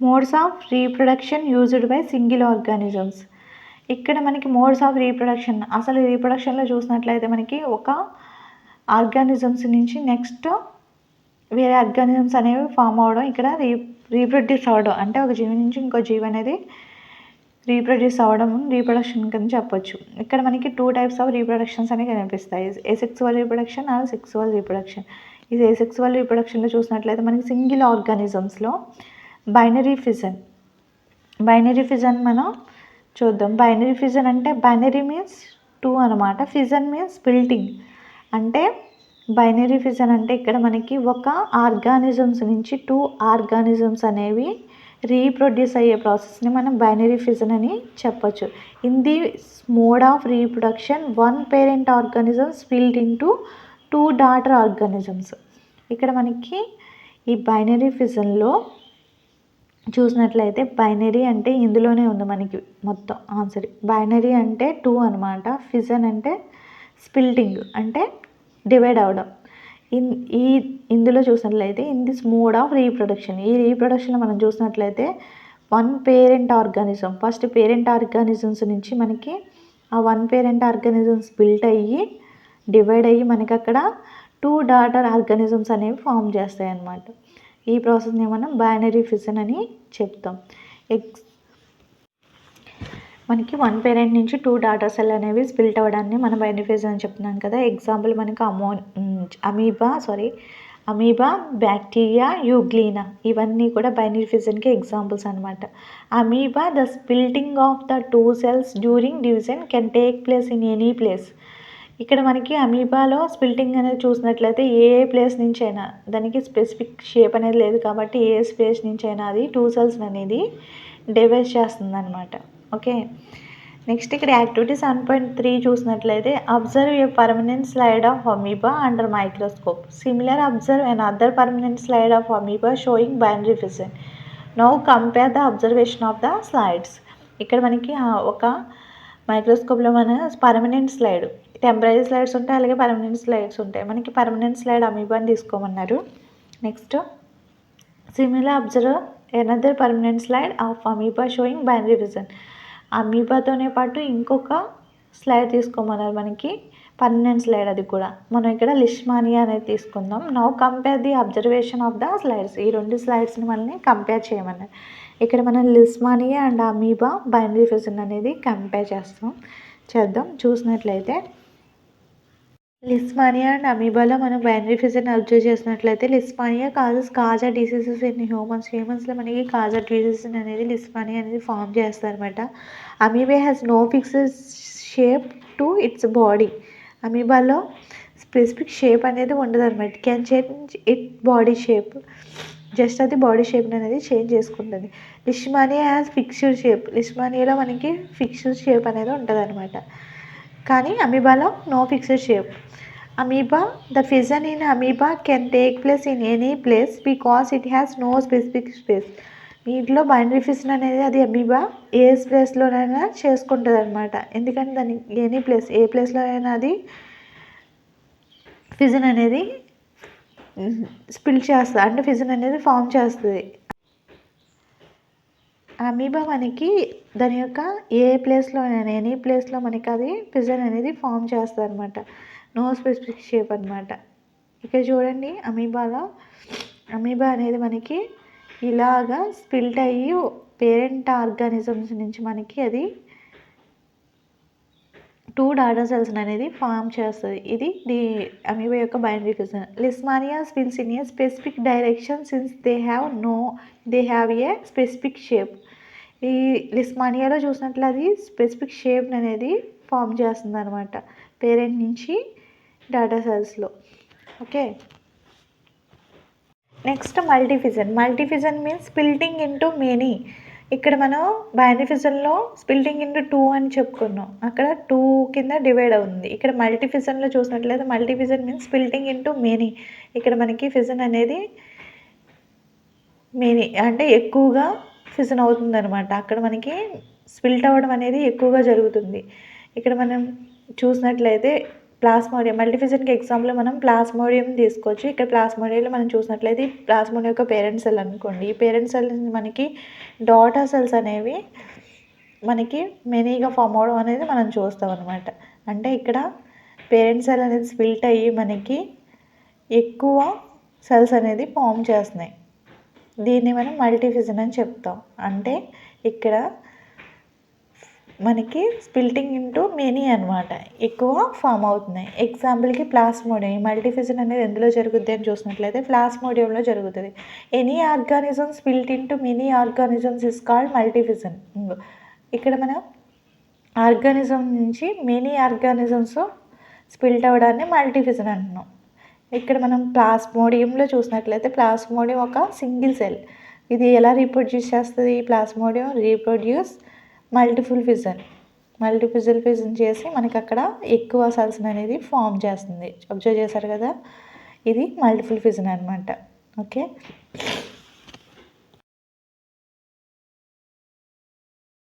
Modes of reproduction used by single organisms. ఇక్కడ మనకి modes of reproduction, అసలు రీప్రొడక్షన్లో చూసినట్లయితే మనకి ఒక ఆర్గానిజమ్స్ నుంచి నెక్స్ట్ వేరే ఆర్గానిజమ్స్ అనేవి ఫామ్ అవ్వడం, ఇక్కడ రీప్రొడ్యూస్ అవ్వడం, అంటే ఒక జీవి నుంచి ఇంకో జీవి అనేది రీప్రొడ్యూస్ అవ్వడం రీప్రొడక్షన్ కింద చెప్పొచ్చు. ఇక్కడ మనకి 2 టైప్స్ ఆఫ్ రీప్రొడక్షన్స్ అనేవి కనిపిస్తాయి, ఏసెక్సువల్ రీప్రొడక్షన్ ఆర్ సెక్సువల్ రీప్రొడక్షన్. ఇది ఏసెక్సువల్ రీప్రొడక్షన్లో చూసినట్లయితే మనకి సింగిల్ ఆర్గానిజమ్స్లో బైనరీ ఫిజన్ మనం చూద్దాం. బైనరీ ఫిజన్ అంటే బైనరీ మీన్స్ 2 అనమాట, ఫిజన్ మీన్స్ స్ప్లిటింగ్. అంటే బైనరీ ఫిజన్ అంటే ఇక్కడ మనకి ఒక ఆర్గానిజమ్స్ నుంచి 2 ఆర్గానిజమ్స్ అనేవి రీప్రొడ్యూస్ అయ్యే ప్రాసెస్ని మనం బైనరీ ఫిజన్ అని చెప్పొచ్చు. In the mode of reproduction 1 parent organism split into 2 daughter organisms. ఇక్కడ మనకి ఈ బైనరీ ఫిజన్లో చూసినట్లయితే బైనరీ అంటే ఇందులోనే ఉంది మనకి మొత్తం ఆన్సర్. బైనరీ అంటే 2 అనమాట, ఫిజన్ అంటే స్ప్లిటింగ్ అంటే డివైడ్ అవ్వడం. ఇందులో చూసినట్లయితే in this mode of reproduction, ఈ రీప్రొడక్షన్లో మనం చూసినట్లయితే 1 parent organism, first parent organisms నుంచి మనకి ఆ 1 పేరెంట్ ఆర్గానిజమ్స్ బిల్ట్ అయ్యి డివైడ్ అయ్యి మనకి అక్కడ 2 డాటర్ ఆర్గానిజమ్స్ అనేవి ఫామ్ చేస్తాయి అన్నమాట. ఈ ప్రాసెస్ని మనం బైనరీ ఫిజన్ అని చెప్తాం. మనకి 1 పేరెంట్ నుంచి 2 డాటర్ సెల్ అనేవి స్ప్లిట్ అవ్వడాన్ని మనం బైనరీ ఫిజన్ అని చెప్తున్నాం కదా. ఎగ్జాంపుల్ మనకి అమీబా, బ్యాక్టీరియా, యూగ్లీనా ఇవన్నీ కూడా బైనరీ ఫిజన్కి ఎగ్జాంపుల్స్ అనమాట. Amoeba, the splitting of the 2 cells during division can take place in any place. ఇక్కడ మనకి అమీబాలో స్ప్లిటింగ్ అనేది చూసినట్లయితే ఏ ప్లేస్ నుంచి అయినా, దానికి స్పెసిఫిక్ షేప్ అనేది లేదు కాబట్టి ఏ స్పేస్ నుంచి అయినా అది 2 సెల్స్ అనేది డివైడ్ చేస్తుంది అనమాట. ఓకే, నెక్స్ట్ ఇక్కడ యాక్టివిటీ 7.3 చూసినట్లయితే observe a permanent slide of amoeba under microscope. Similar observe and other permanent slide of amoeba showing binary fission. Now compare the observation of the slides. ఇక్కడ మనకి ఒక మైక్రోస్కోప్లో మన permanent slide, temporary slides ఉంటాయి, అలాగే permanent slides ఉంటాయి. మనకి permanent slide అమీబాని తీసుకోమన్నారు. Next similar observe another permanent slide of amoeba showing binary fission. అమీబాతోనే పాటు ఇంకొక స్లైడ్ తీసుకోమన్నారు మనకి, పర్మనెంట్ స్లైడ్, అది కూడా మనం ఇక్కడ లిష్మానియా అనేది తీసుకుందాం. Now compare the observation of the slides. ఈ 2 స్లైడ్స్ని మనల్ని కంపేర్ చేయమన్నారు. ఇక్కడ మనం లిష్మానియా అండ్ అమీబా బైనరీ ఫిజన్ అనేది కంపేర్ చేద్దాం. చూసినట్లయితే లిష్మానియా అండ్ అమీబాలో మనం బైనరీ ఫిజన్ అబ్జర్వ్ చేసినట్లయితే Leishmania causes kala diseases in హ్యూమన్స్లో మనకి కాజా డిసీజ్ అనేది లిష్మానియా అనేది ఫామ్ చేస్తారనమాట. Amoeba has no fixed shape to its body. అమీబాలో స్పెసిఫిక్ షేప్ అనేది ఉండదు అనమాట. Can change it body shape, just అది బాడీ షేప్ అనేది చేంజ్ చేసుకుంటుంది. Leishmania has fixed shape. లిష్మానియాలో మనకి ఫిక్స్డ్ షేప్ అనేది ఉంటుంది అనమాట, కానీ అమీబాలో no fixed shape. Amoeba, the fission in amoeba can take place in any place because it has no specific space. వీటిలో బైనరీ ఫిజన్ అనేది అది అమీబా ఏ ప్లేస్లోనైనా చేసుకుంటుంది అనమాట, ఎందుకంటే దాని ఎనీ ప్లేస్, ఏ ప్లేస్లో అయినా అది ఫిజన్ అనేది స్పిల్ చేస్తుంది, అంటే ఫిజన్ అనేది ఫామ్ చేస్తుంది. అమీబా మనకి దాని యొక్క ఏ ప్లేస్లో అయినా, ఎనీ ప్లేస్లో మనకి అది ఫిజన్ అనేది ఫామ్ చేస్తుంది అనమాట, నో స్పెసిఫిక్ షేప్ అనమాట. ఇక్కడ చూడండి, అమీబా అనేది మనకి ఇలాగా స్ప్లిట్ అయ్యి పేరెంట్ ఆర్గానిజమ్స్ నుంచి మనకి అది 2 డాటర్ సెల్స్ అనేది ఫామ్ చేస్తుంది. ఇది అమీబా యొక్క binary fission. Leishmania spills in a specific direction since they have a specific shape. ఈ లిష్మానియాలో చూసినట్లు అది స్పెసిఫిక్ షేప్ అనేది ఫామ్ చేస్తుంది అనమాట పేరెంట్ నుంచి డాటర్ సెల్స్లో. Okay, next multifission means splitting into many. ఇక్కడ మనం బైనరీ ఫిజన్లో స్ప్లిటింగ్ ఇంటూ 2 అని చెప్పుకున్నాం, అక్కడ 2 కింద డివైడ్ అవుతుంది. ఇక్కడ మల్టీఫిజన్లో చూసినట్లయితే మల్టీఫిజన్ మీన్స్ స్ప్లిటింగ్ ఇంటూ మెనీ. ఇక్కడ మనకి ఫిజన్ అనేది మెనీ అంటే ఎక్కువగా ఫిజన్ అవుతుంది అనమాట, అక్కడ మనకి స్ప్లిట్ అవ్వడం అనేది ఎక్కువగా జరుగుతుంది. ఇక్కడ మనం చూసినట్లయితే ప్లాస్మోడియం మల్టీఫిజన్కి ఎగ్జాంపుల్ మనం ప్లాస్మోడియం తీసుకోవచ్చు. ఇక్కడ ప్లాస్మోడియంలో మనం చూసినట్లయితే ప్లాస్మోడియం యొక్క పేరెంట్ సెల్ అనుకోండి. ఈ పేరెంట్ సెల్ నుంచి మనకి డాటర్ సెల్స్ అనేవి మనకి మెనీగా ఫామ్ అవడం అనేది మనం చూస్తాం అనమాట. అంటే ఇక్కడ పేరెంట్ సెల్ అనేది స్ప్లిట్ అయ్యి మనకి ఎక్కువ సెల్స్ అనేది ఫామ్ చేస్తున్నాయి. దీన్ని మనం మల్టీఫిజన్ అని చెప్తాం. అంటే ఇక్కడ మనకి స్ప్లిటింగ్ ఇంటూ మెనీ అనమాట, ఎక్కువ ఫామ్ అవుతున్నాయి. ఎగ్జాంపుల్కి ప్లాస్మోడియం. ఈ మల్టీఫిజన్ అనేది ఎందులో జరుగుద్ది అని చూసినట్లయితే ప్లాస్మోడియంలో జరుగుతుంది. Any organism split into many organisms is called multifission. ఇక్కడ మనం ఆర్గానిజం నుంచి మెనీ ఆర్గానిజమ్స్ స్ప్లిట్ అవ్వడాన్ని మల్టీఫిజన్ అంటున్నాం. ఇక్కడ మనం ప్లాస్మోడియంలో చూసినట్లయితే ప్లాస్మోడియం ఒక సింగిల్ సెల్. ఇది ఎలా రీప్రొడ్యూస్ చేస్తుంది? ప్లాస్మోడియం రీప్రొడ్యూస్ మల్టిపుల్ ఫిజన్ చేసి మనకి అక్కడ ఎక్కువ సెల్స్ అనేది ఫామ్ చేస్తుంది. అబ్జర్వ్ చేశారు కదా, ఇది మల్టిపుల్ ఫిజన్ అనమాట. ఓకే.